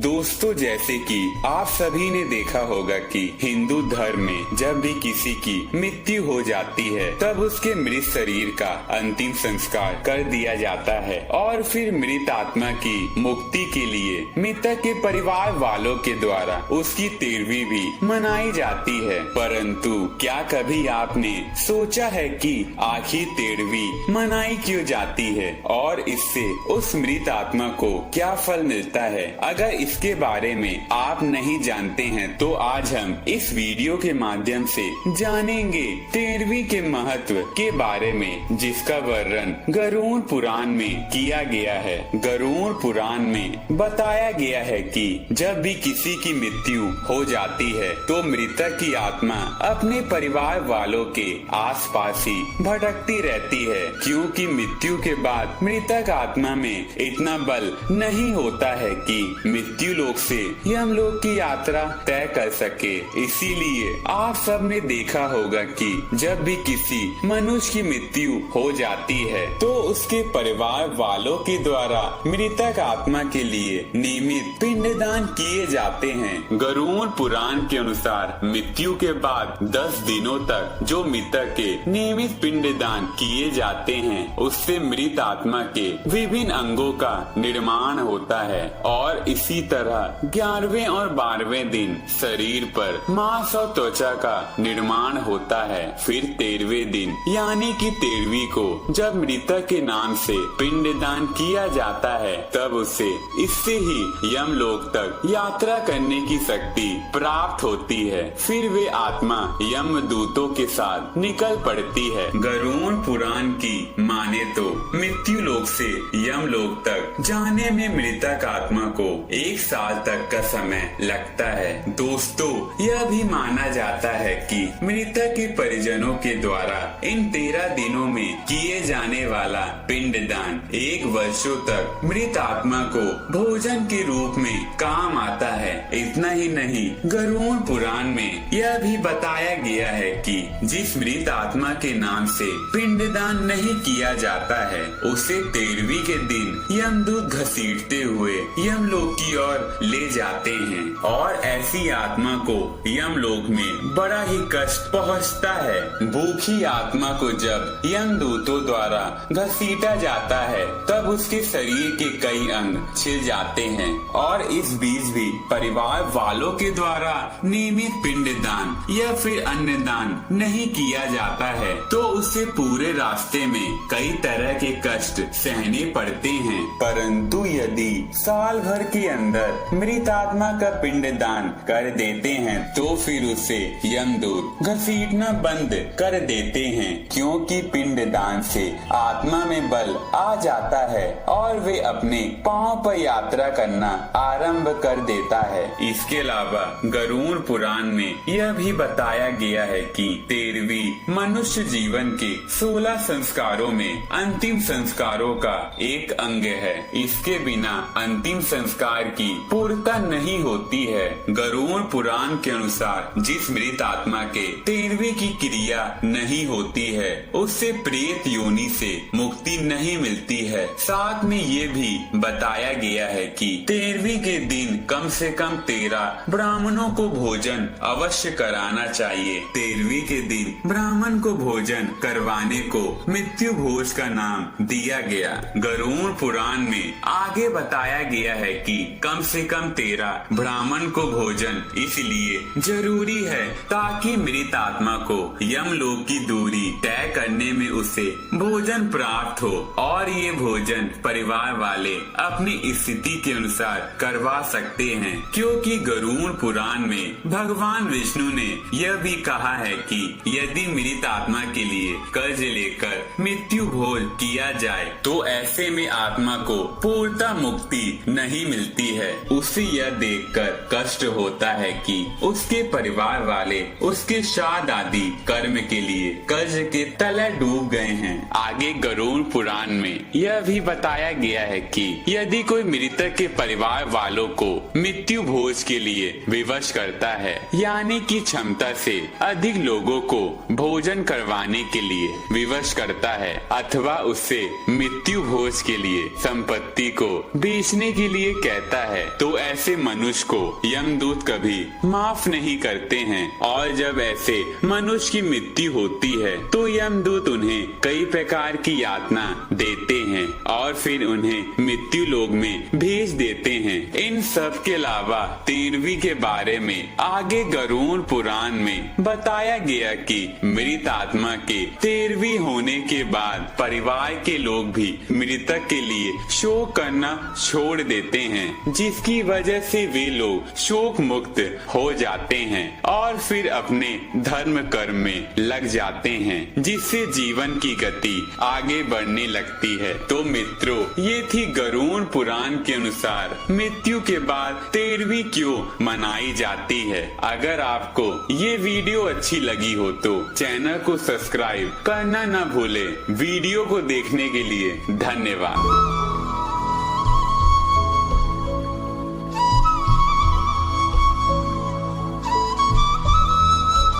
दोस्तों, जैसे कि आप सभी ने देखा होगा कि हिंदू धर्म में जब भी किसी की मृत्यु हो जाती है तब उसके मृत शरीर का अंतिम संस्कार कर दिया जाता है और फिर मृत आत्मा की मुक्ति के लिए मृतक के परिवार वालों के द्वारा उसकी 13वीं भी मनाई जाती है। परंतु क्या कभी आपने सोचा है कि आखिर 13वीं मनाई क्यों जाती है और इससे उस मृत आत्मा को क्या फल मिलता है? अगर इसके बारे में आप नहीं जानते हैं तो आज हम इस वीडियो के माध्यम से जानेंगे 13वीं के महत्व के बारे में, जिसका वर्णन गरुड़ पुराण में किया गया है। गरुड़ पुराण में बताया गया है कि जब भी किसी की मृत्यु हो जाती है तो मृतक की आत्मा अपने परिवार वालों के आसपास ही भटकती रहती है, क्योंकि मृत्यु के बाद मृतक आत्मा में इतना बल नहीं होता है कि मृत्यु लोक से यमलोक की यात्रा तय कर सके। इसीलिए आप सब ने देखा होगा कि जब भी किसी मनुष्य की मृत्यु हो जाती है तो उसके परिवार वालों के द्वारा मृतक आत्मा के लिए नियमित पिंडदान किए जाते हैं। गरुड़ पुराण के अनुसार मृत्यु के बाद 10 दिनों तक जो मृतक के नियमित पिंडदान किए जाते हैं उससे मृत आत्मा के विभिन्न अंगों का निर्माण होता है और इसी तरह 11वें और 12वें दिन शरीर पर मांस और त्वचा का निर्माण होता है। फिर 13वें दिन यानी कि 13वीं को जब मृतक के नाम से पिंडदान किया जाता है तब उसे इससे ही यमलोक तक यात्रा करने की शक्ति प्राप्त होती है। फिर वे आत्मा यमदूतों के साथ निकल पड़ती है। गरुड़ पुराण की माने तो मृत्यु लोक से यमलोक तक जाने में मृतक आत्मा को 1 साल तक का समय लगता है। दोस्तों, यह भी माना जाता है कि मृतक के परिजनों के द्वारा इन 13 दिनों में किए जाने वाला पिंडदान 1 वर्षों तक मृत आत्मा को भोजन के रूप में काम आता है। इतना ही नहीं, गरुड़ पुराण में यह भी बताया गया है कि जिस मृत आत्मा के नाम से पिंडदान नहीं किया जाता है उसे 13वीं के दिन यमदूत घसीटते हुए यमलोक की ओर ले जाते हैं और ऐसी आत्मा को यमलोक में बड़ा ही कष्ट पहुंचता है। भूखी आत्मा को जब यमदूतों द्वारा घसीटा जाता है तब उसके शरीर के कई अंग छिल जाते हैं और इस बीच भी परिवार वालों के द्वारा नियमित पिंडदान या फिर अन्नदान नहीं किया जाता है तो उसे पूरे रास्ते में कई तरह के कष्ट सहने पड़ते हैं। परंतु यदि साल भर के अंदर मृत आत्मा का पिंडदान कर देते हैं तो फिर उसे यमदूत घसीटना बंद कर देते हैं, क्योंकि पिंडदान से आत्मा में बल आ जाता है और वे अपने पांव पर यात्रा करना आरंभ कर देता है। इसके अलावा गरुड़ पुराण में यह भी बताया गया है कि 13वीं मनुष्य जीवन के 16 संस्कारों में अंतिम संस्कारों का एक अंग है। इसके बिना अंतिम संस्कार की पूर्णता नहीं होती है। गरुड़ पुराण के अनुसार जिस मृत आत्मा के 13वीं की क्रिया नहीं होती है उससे प्रेत योनि से मुक्ति नहीं मिलती है। साथ में ये भी बताया गया है कि 13वीं के दिन कम से कम 13 ब्राह्मणों को भोजन अवश्य कराना चाहिए। 13वीं के दिन ब्राह्मण को भोजन करवाने को मृत्यु भोज का नाम दिया गया। गरुड़ पुराण में आगे बताया गया है कि कम से कम 13 ब्राह्मण को भोजन इसलिए जरूरी है ताकि मृत आत्मा को यमलोक की दूरी तय करने में उसे भोजन प्राप्त हो और ये भोजन परिवार वाले अपनी स्थिति के अनुसार करवा सकते हैं, क्योंकि गरुड़ पुराण में भगवान विष्णु ने यह भी कहा है कि यदि मृत आत्मा के लिए कर्ज लेकर मृत्यु भोज किया जाए तो ऐसे में आत्मा को पूर्णतः मुक्ति नहीं मिलती है। उसे यह देखकर कष्ट होता है कि उसके परिवार वाले उसके श्राद्ध आदि कर्म के लिए कर्ज के तले डूब गए हैं। आगे गरुड़ पुराण में यह भी बताया गया है कि यदि कोई मृतक के परिवार वालों को मृत्यु भोज के लिए विवश करता है, यानी कि क्षमता से अधिक लोगों को भोजन करवाने के लिए विवश करता है अथवा उससे मृत्यु भोज के लिए संपत्ति को बेचने के लिए कहता है तो ऐसे मनुष्य को यमदूत कभी माफ नहीं करते हैं, और जब ऐसे मनुष्य की मृत्यु होती है तो यमदूत उन्हें कई प्रकार की यातना देते हैं और फिर उन्हें मृत्यु लोक में भेज देते हैं। इन सब के अलावा 13वीं के बारे में आगे गरुड़ पुराण में बताया गया कि मृत आत्मा के 13वीं होने के बाद परिवार के लोग भी मृतक के लिए शोक करना छोड़ देते हैं, जिसकी वजह से वे लोग शोक मुक्त हो जाते हैं और फिर अपने धर्म कर्म में लग जाते हैं, जिससे जीवन की गति आगे बढ़ने लगती है। तो मित्रों, ये थी गरुड़ पुराण के अनुसार मृत्यु के बाद 13वीं क्यों मनाई जाती है। अगर आपको ये वीडियो अच्छी लगी हो तो चैनल को सब्सक्राइब करना न भूले। वीडियो को देखने के लिए धन्यवाद।